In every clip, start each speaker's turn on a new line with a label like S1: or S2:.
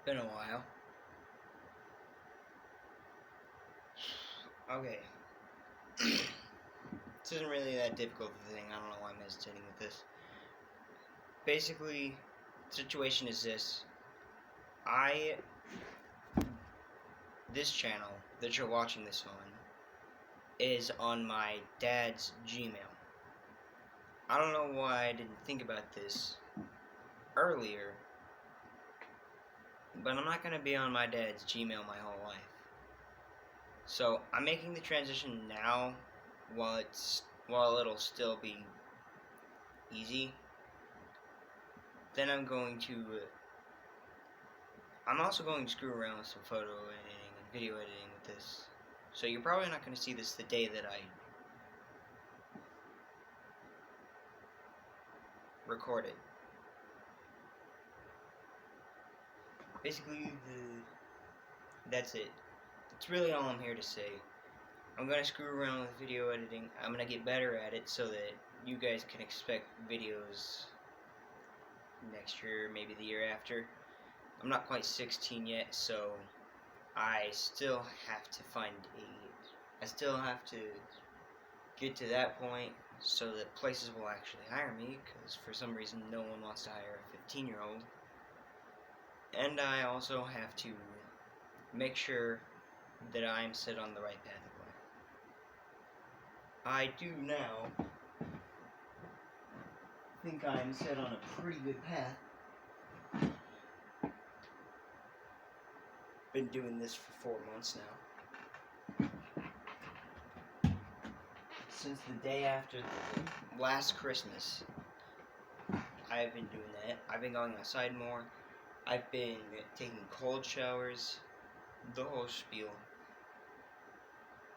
S1: Been a while. Okay. This isn't really that difficult of a thing. I don't know why I'm hesitating with this. Basically, the situation is this. This channel that you're watching this on is on my dad's Gmail. I don't know why I didn't think about this earlier, but I'm not going to be on my dad's Gmail my whole life. So I'm making the transition now while it'll still be easy. Then I'm also going to screw around with some photo editing and video editing with this. So you're probably not going to see this the day that I record it. Basically, that's it. That's really all I'm here to say. I'm going to screw around with video editing. I'm going to get better at it so that you guys can expect videos next year, maybe the year after. I'm not quite 16 yet, so I still have to get to that point so that places will actually hire me, because for some reason no one wants to hire a 15-year-old. And I also have to make sure that I'm set on the right path of life. I do now think I'm set on a pretty good path. Been doing this for 4 months now. Since the day after the last Christmas, I've been doing that. I've been going outside more. I've been taking cold showers, the whole spiel.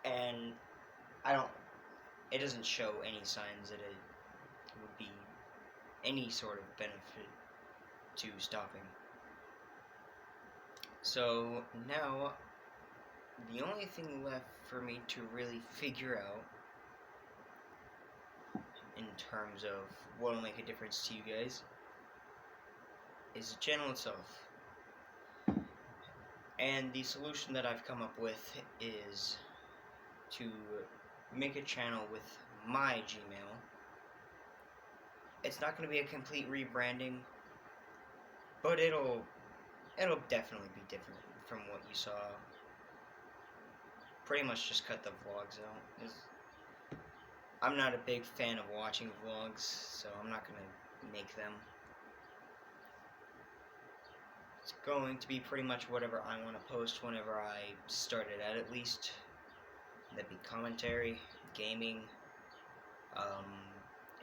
S1: And it doesn't show any signs that it would be any sort of benefit to stopping. So now, the only thing left for me to really figure out in terms of what will make a difference to you guys is the channel itself. And the solution that I've come up with is to make a channel with my Gmail. It's not going to be a complete rebranding, but it'll definitely be different from what you saw. Pretty much just cut the vlogs out. I'm not a big fan of watching vlogs, so I'm not going to make them. It's going to be pretty much whatever I want to post whenever I start it at least. That'd be commentary, gaming,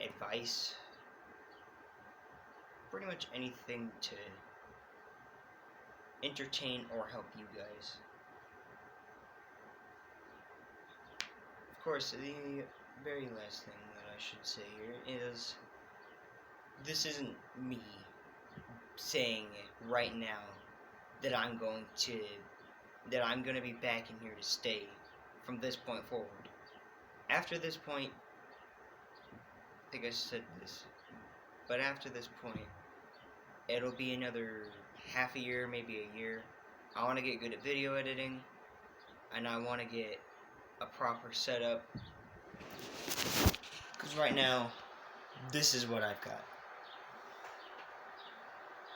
S1: advice, pretty much anything to entertain or help you guys. Of course, the very last thing that I should say here is, this isn't me saying right now that I'm going to be back in here to stay from this point forward. After this point, I think I said this, but after this point, it'll be another half a year, maybe a year. I want to get good at video editing, and I want to get a proper setup, because right now, this is what I've got.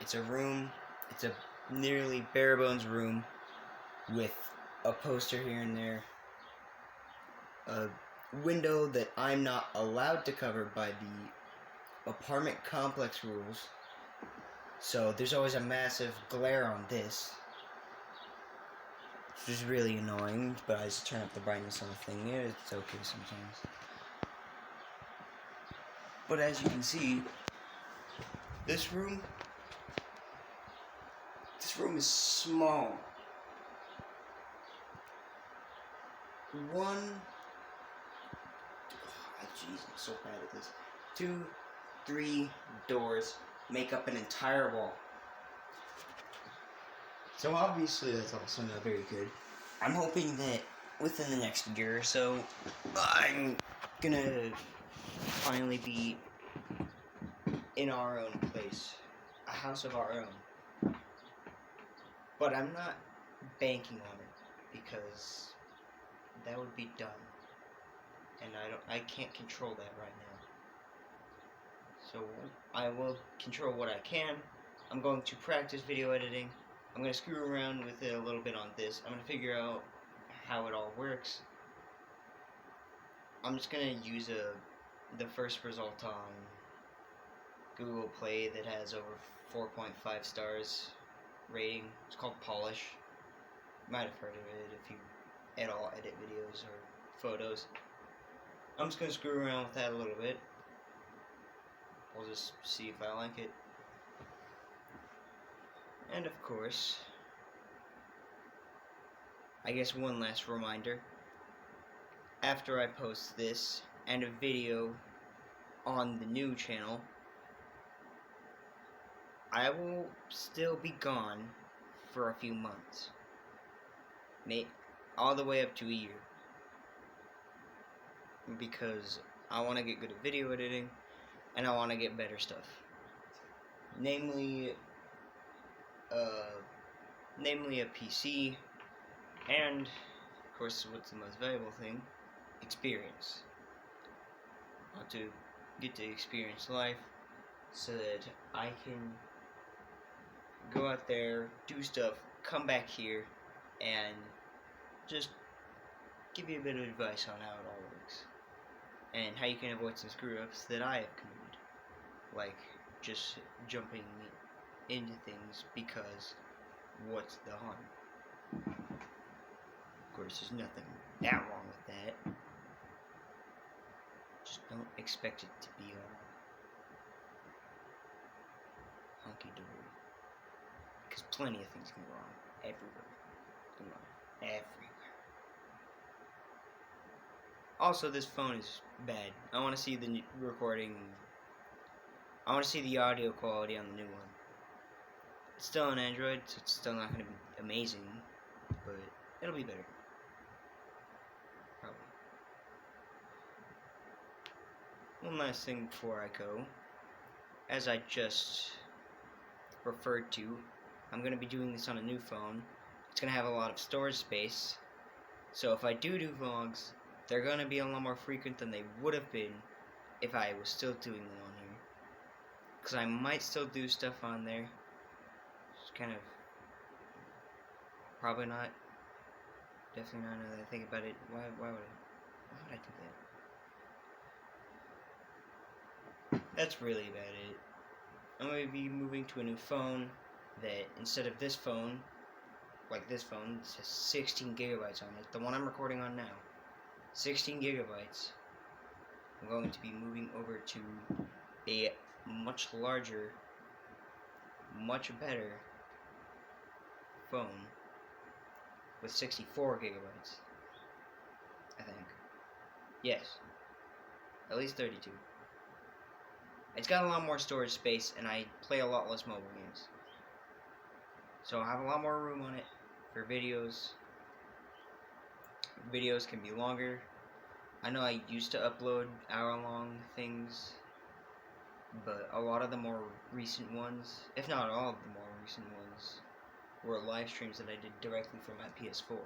S1: It's a room, it's a nearly bare bones room with a poster here and there, a window that I'm not allowed to cover by the apartment complex rules, so there's always a massive glare on this, which is really annoying, but I just turn up the brightness on the thing. Yeah, it's okay sometimes. But as you can see, this room is small. Jeez, I'm so bad at this. 2, 3 doors make up an entire wall. So obviously that's also not very good. I'm hoping that within the next year or so, I'm gonna finally be in our own place. A house of our own. But I'm not banking on it because that would be dumb, and I can't control that right now. So I will control what I can. I'm going to practice video editing. I'm going to screw around with it a little bit on this. I'm going to figure out how it all works. I'm just going to use the first result on Google Play that has over 4.5 stars rating. It's called Polish. You might have heard of it if you at all edit videos or photos. I'm just going to screw around with that a little bit. We'll just see if I like it. And of course, I guess one last reminder. After I post this and a video on the new channel, I will still be gone for a few months. All the way up to a year. Because I want to get good at video editing, and I want to get better stuff. Namely a PC, and of course, what's the most valuable thing? Experience. I want to get to experience life so that I can go out there, do stuff, come back here, and just give you a bit of advice on how it all works. And how you can avoid some screw-ups that I have committed. Like, just jumping into things because what's the harm? Of course, there's nothing that wrong with that. Just don't expect it to be all hunky-dory. Because plenty of things can go wrong everywhere. Everywhere. Also, this phone is bad. I want to see the recording. I want to see the audio quality on the new one. It's still on Android, so it's still not going to be amazing, but it'll be better. Probably. One last thing before I go. As I just referred to, I'm going to be doing this on a new phone. It's going to have a lot of storage space. So if I do vlogs, they're going to be a lot more frequent than they would have been if I was still doing them on here. Because I might still do stuff on there. Just kind of... Probably not. Definitely not now that I think about it. Why would I do that? That's really about it. I'm going to be moving to a new phone that, instead of this phone, like this phone, it has 16 gigabytes on it. The one I'm recording on now. 16 gigabytes. I'm going to be moving over to a much larger, much better phone with 64 gigabytes. I think. Yes. At least 32. It's got a lot more storage space, and I play a lot less mobile games. So I have a lot more room on it for videos. Videos can be longer. I know I used to upload hour-long things, but a lot of the more recent ones, if not all of the more recent ones, were live streams that I did directly from my PS4.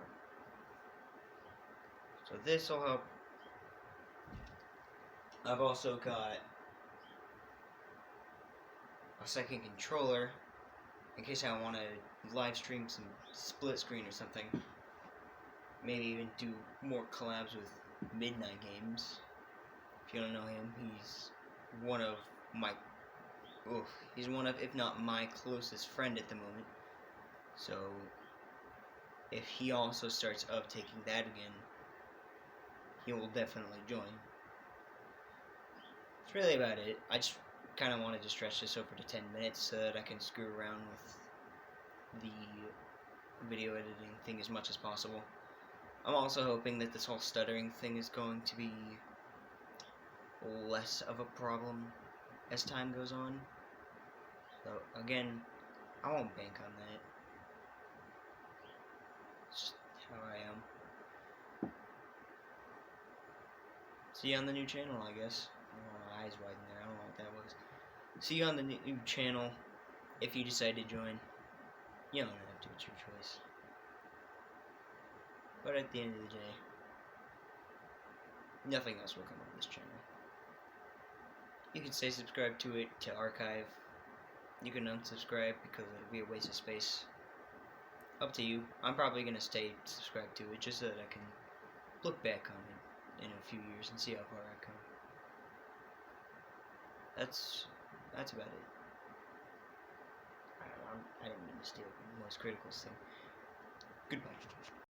S1: So this will help. I've also got a second controller in case I want to live stream some split screen or something. Maybe even do more collabs with Midnight Games. If you don't know him, he's one of my, he's one of, if not my closest friend at the moment. So, if he also starts uptaking that again, he will definitely join. That's really about it. I just kind of wanted to stretch this over to 10 minutes so that I can screw around with the video editing thing as much as possible. I'm also hoping that this whole stuttering thing is going to be less of a problem as time goes on. So, again, I won't bank on that. It's just how I am. See you on the new channel, I guess. Oh, my eyes widen there. I don't know what that was. See you on the new channel if you decide to join. You don't have to, it's your choice. But at the end of the day, nothing else will come on this channel. You can stay subscribed to it to archive. You can unsubscribe because it'll be a waste of space. Up to you. I'm probably going to stay subscribed to it just so that I can look back on it in a few years and see how far I've come. That's about it. I didn't mean to steal the most critical thing. Goodbye.